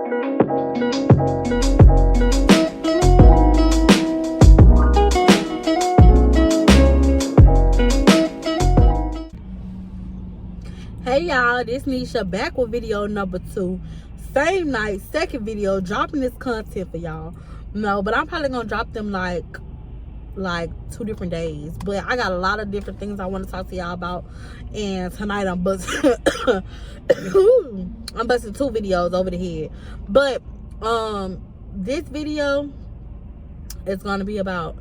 Hey y'all, this Nisha back with video number 2. Same night, second video, dropping this content for y'all. No, but I'm probably gonna drop them like 2 different days. But I got a lot of different things I want to talk to y'all about. And tonight I'm busting I'm busting 2 videos over the head. But this video is gonna be about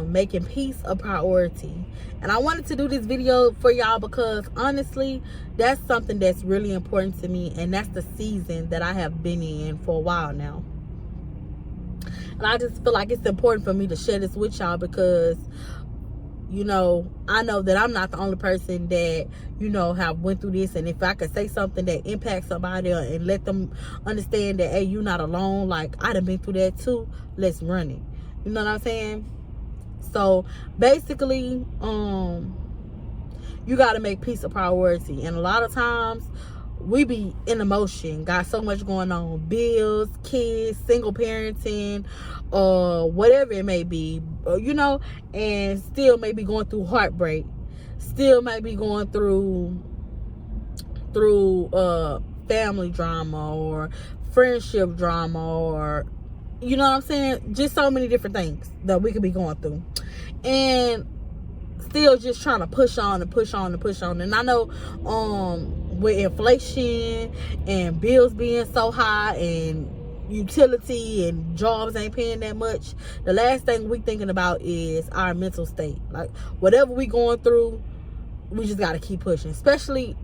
making peace a priority. And I wanted to do this video for y'all because honestly that's something that's really important to me, and that's the season that I have been in for a while now. And I just feel like it's important for me to share this with y'all because, you know, I know that I'm not the only person that, you know, have went through this. And if I could say something that impacts somebody and let them understand that, hey, you're not alone, like I done been through that too, let's run it. You know what I'm saying? So basically, you got to make peace a priority. And a lot of times we be in emotion, got so much going on, bills, kids, single parenting, whatever it may be, you know, and still may be going through heartbreak, still may be going through family drama or friendship drama, or you know what I'm saying, just so many different things that we could be going through, and still just trying to push on and push on and push on. And I know with inflation and bills being so high and utility and jobs ain't paying that much, the last thing we thinking about is our mental state. Like whatever we going through, we just got to keep pushing. Especially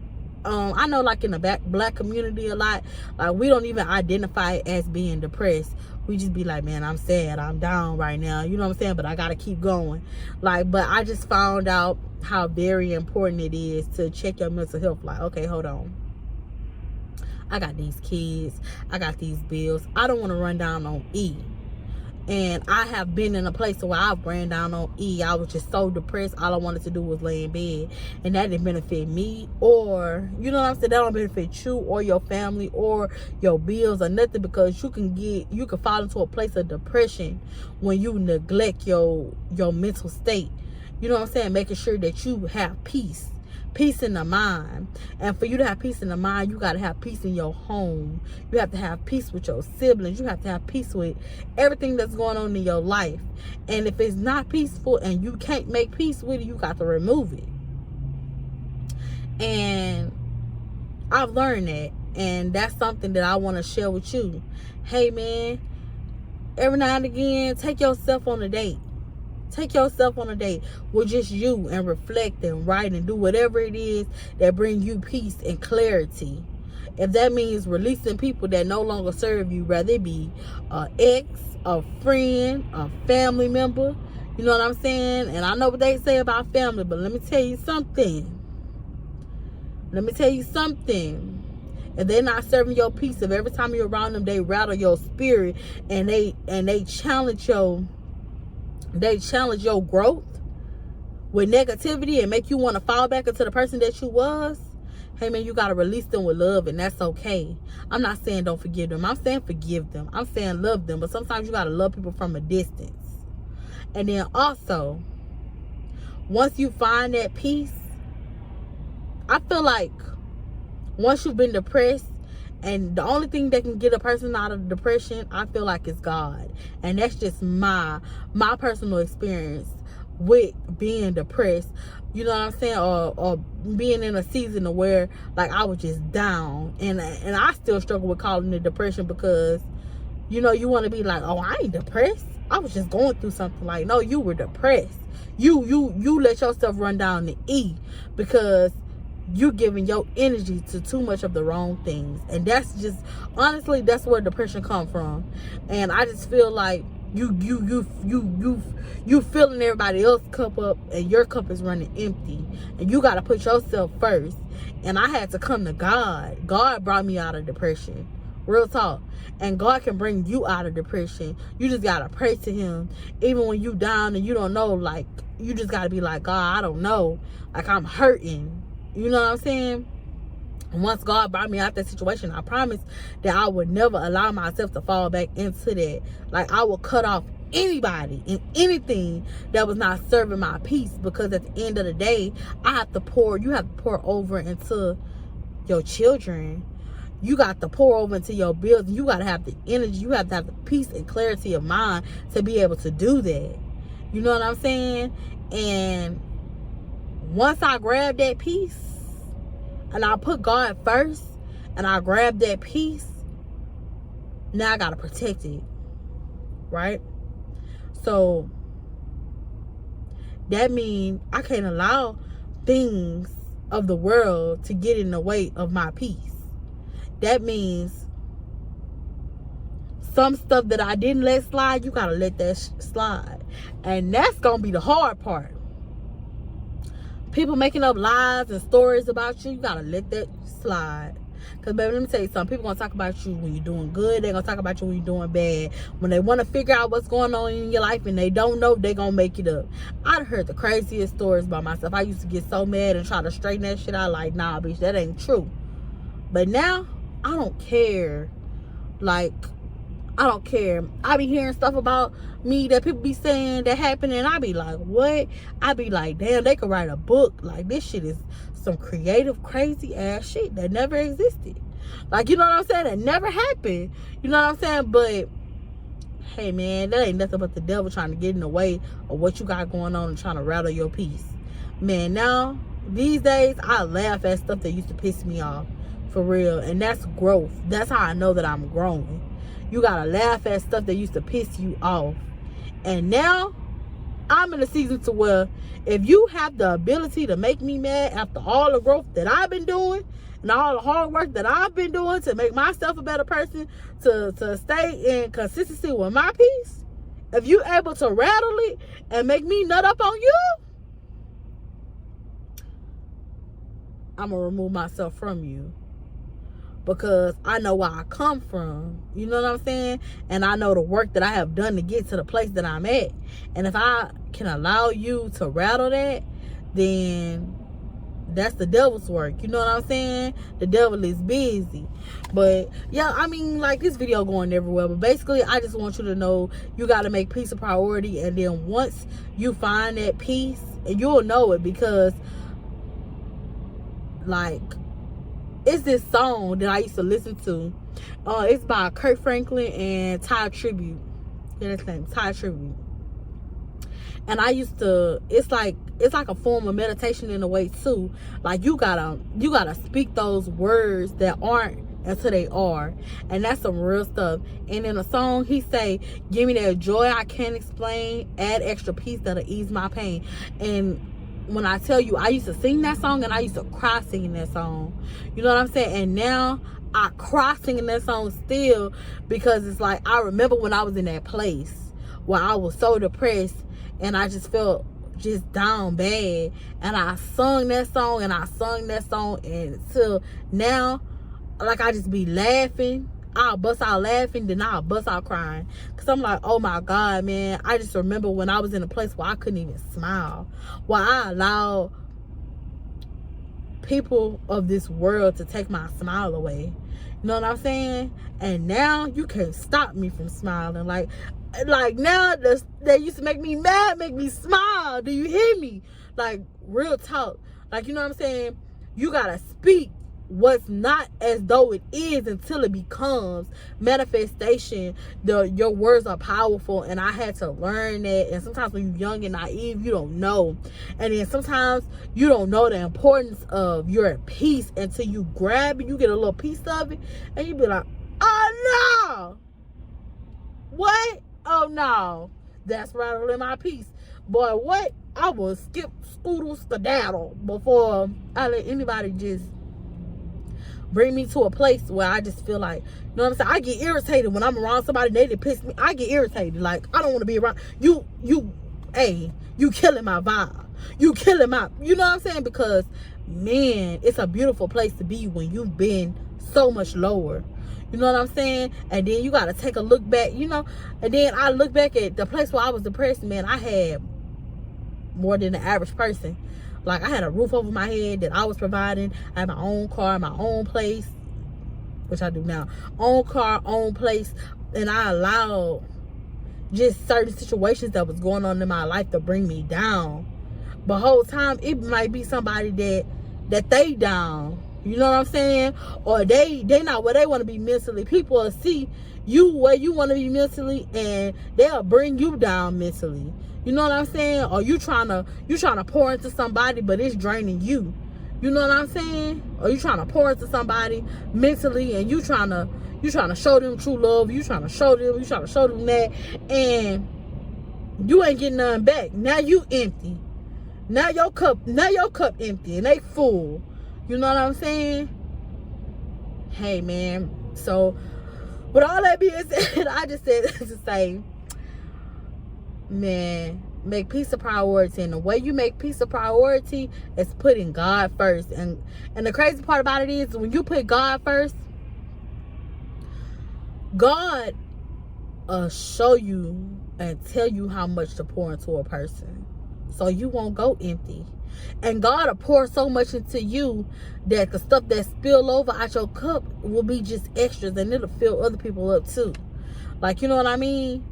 I know like in the black community a lot, like we don't even identify it as being depressed. We just be like, man, I'm sad, I'm down right now, you know what I'm saying, but I gotta keep going. Like, but I just found out how very important it is to check your mental health. Like, okay, hold on, I got these kids, I got these bills, I don't want to run down on E. And I have been in a place where I've ran down on E. I was just so depressed. All I wanted to do was lay in bed. And that didn't benefit me, or, you know what I'm saying, that don't benefit you or your family or your bills or nothing, because you can fall into a place of depression when you neglect your mental state. You know what I'm saying? Making sure that you have peace in the mind. And for you to have peace in the mind, you got to have peace in your home. You have to have peace with your siblings. You have to have peace with everything that's going on in your life. And if it's not peaceful and you can't make peace with it, you got to remove it. And I've learned that, and that's something that I want to share with you. Hey man, every now and again, take yourself on a date. Take yourself on a date with just you and reflect and write and do whatever it is that bring you peace and clarity. If that means releasing people that no longer serve you, whether it be an ex, a friend, a family member, you know what I'm saying? And I know what they say about family, but let me tell you something. If they're not serving your peace, if every time you're around them, they rattle your spirit and they challenge your growth with negativity and make you want to fall back into the person that you was, hey man, you got to release them with love, and that's okay. I'm not saying don't forgive them. I'm saying forgive them. I'm saying love them. But sometimes you got to love people from a distance. And then also, once you find that peace, I feel like once you've been depressed, and the only thing that can get a person out of depression, I feel like, is God. And that's just my personal experience with being depressed. You know what I'm saying? Or being in a season where like I was just down. And I still struggle with calling it depression, because, you know, you want to be like, oh, I ain't depressed, I was just going through something. Like, no, you were depressed. You let yourself run down the E because you giving your energy to too much of the wrong things. And that's just, honestly, that's where depression comes from. And I just feel like you filling everybody else's cup up and your cup is running empty, and you got to put yourself first. And I had to come to God. God brought me out of depression, real talk. And God can bring you out of depression. You just got to pray to him even when you down and you don't know. Like, you just got to be like, God, I don't know, like, I'm hurting. You know what I'm saying? Once God brought me out that situation, I promised that I would never allow myself to fall back into that. Like, I would cut off anybody and anything that was not serving my peace, because at the end of the day, you have to pour over into your children. You got to pour over into your bills. You got to have the energy. You have to have the peace and clarity of mind to be able to do that. You know what I'm saying? And once I grabbed that peace, and I put God first, and I grabbed that peace, now I got to protect it. Right? So that means I can't allow things of the world to get in the way of my peace. That means some stuff that I didn't let slide, you gotta let that slide. And that's gonna be the hard part. People making up lies and stories about you, you gotta let that slide. Because, baby, let me tell you something. People gonna talk about you when you're doing good. They're gonna talk about you when you're doing bad. When they want to figure out what's going on in your life and they don't know, they gonna make it up. I've heard the craziest stories about myself. I used to get so mad and try to straighten that shit out. Like, nah, bitch, that ain't true. But now, I don't care. Like, I don't care. I be hearing stuff about me that people be saying that happened, and I be like, what? I be like, damn, they could write a book. Like, this shit is some creative, crazy ass shit that never existed. Like, you know what I'm saying? That never happened. You know what I'm saying? But hey, man, that ain't nothing but the devil trying to get in the way of what you got going on and trying to rattle your peace. Man, now, these days, I laugh at stuff that used to piss me off. For real. And that's growth. That's how I know that I'm growing. You gotta laugh at stuff that used to piss you off. And now, I'm in a season to where if you have the ability to make me mad after all the growth that I've been doing and all the hard work that I've been doing to make myself a better person, to stay in consistency with my peace, if you able to rattle it and make me nut up on you, I'm gonna remove myself from you. Because I know where I come from. You know what I'm saying? And I know the work that I have done to get to the place that I'm at. And if I can allow you to rattle that, then that's the devil's work. You know what I'm saying? The devil is busy. But yeah, I mean, like, this video going everywhere. But basically, I just want you to know you got to make peace a priority. And then once you find that peace, and you'll know it, because, like, it's this song that I used to listen to. It's by Kirk Franklin and Ty Tribute. Yeah, that's his name, Ty Tribute. And I used to, it's like a form of meditation in a way too. Like, you gotta speak those words that aren't until they are. And that's some real stuff. And in the song, he say, give me that joy I can't explain, add extra peace that'll ease my pain. And when I tell you, I used to sing that song and I used to cry singing that song. You know what I'm saying? And now I cry singing that song still, because it's like, I remember when I was in that place where I was so depressed and I just felt just down bad. And I sung that song and I sung that song, and until now, like, I just be laughing. I'll bust out laughing, then I'll bust out crying. Because I'm like, oh my God, man. I just remember when I was in a place where I couldn't even smile. Where I allowed people of this world to take my smile away. You know what I'm saying? And now you can't stop me from smiling. Like now, that used to make me mad, make me smile. Do you hear me? Like, real talk. Like, you know what I'm saying? You got to speak what's not as though it is until it becomes manifestation. Your words are powerful, and I had to learn that. And sometimes when you're young and naive, you don't know. And then sometimes you don't know the importance of your peace until you grab it, you get a little piece of it, and you be like, oh no, what? Oh no, that's rattling my peace. Boy, what? I will skip scoodle skedaddle before I let anybody just bring me to a place where I just feel like, you know what I'm saying? I get irritated when I'm around somebody and they piss me. I get irritated. Like, I don't want to be around you. Hey, you killing my vibe. You killing my, you know what I'm saying? Because, man, it's a beautiful place to be when you've been so much lower. You know what I'm saying? And then you got to take a look back, you know? And then I look back at the place where I was depressed, man. I had more than the average person. Like, I had a roof over my head that I was providing. I had my own car, my own place, which I do now. Own car, own place. And I allowed just certain situations that was going on in my life to bring me down. But whole time, it might be somebody that they down. You know what I'm saying? Or they not where they want to be mentally. People will see you where you want to be mentally, and they'll bring you down mentally. You know what I'm saying? Or you trying to pour into somebody, but it's draining you. You know what I'm saying? Or you trying to pour into somebody mentally, and you trying to show them true love. You trying to show them that, and you ain't getting nothing back. Now you empty. Now your cup empty and they full. You know what I'm saying? Hey, man. So, with all that being said, I just said to say, man, make peace a priority. And the way you make peace a priority is putting God first. And the crazy part about it is, when you put God first, God will show you and tell you how much to pour into a person, so you won't go empty. And God will pour so much into you that the stuff that spill over out your cup will be just extras, and it'll fill other people up too. Like, you know what I mean?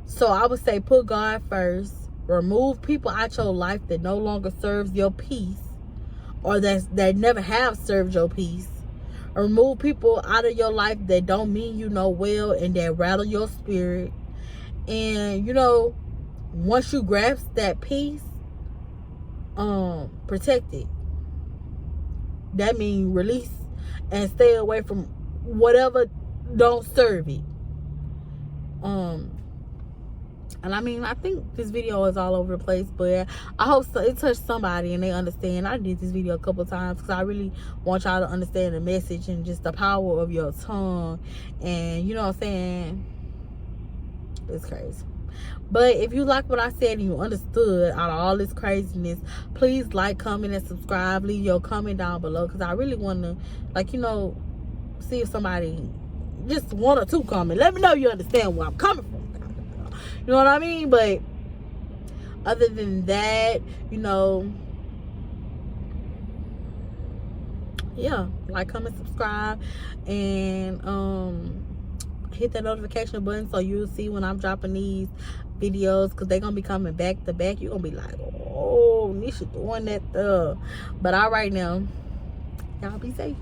So I would say, put God first. Remove people out your life that no longer serves your peace, or that never have served your peace. Remove people out of your life that don't mean you no well and that rattle your spirit. And, you know, once you grasp that peace, protect it. That means release and stay away from whatever don't serve it. And I mean, I think this video is all over the place, but I hope so it touched somebody and they understand. I did this video a couple times because I really want y'all to understand the message and just the power of your tongue. And you know what I'm saying? It's crazy. But if you like what I said and you understood out of all this craziness, please like, comment, and subscribe. Leave your comment down below, because I really want to, like, you know, see if somebody, just one or two comment. Let me know you understand where I'm coming from. You know what I mean? But other than that, you know, yeah, like, comment, subscribe, and hit that notification button so you'll see when I'm dropping these videos, because they're gonna be coming back to back. You're gonna be like, oh, Nisha doing that stuff. But all right, now, y'all be safe.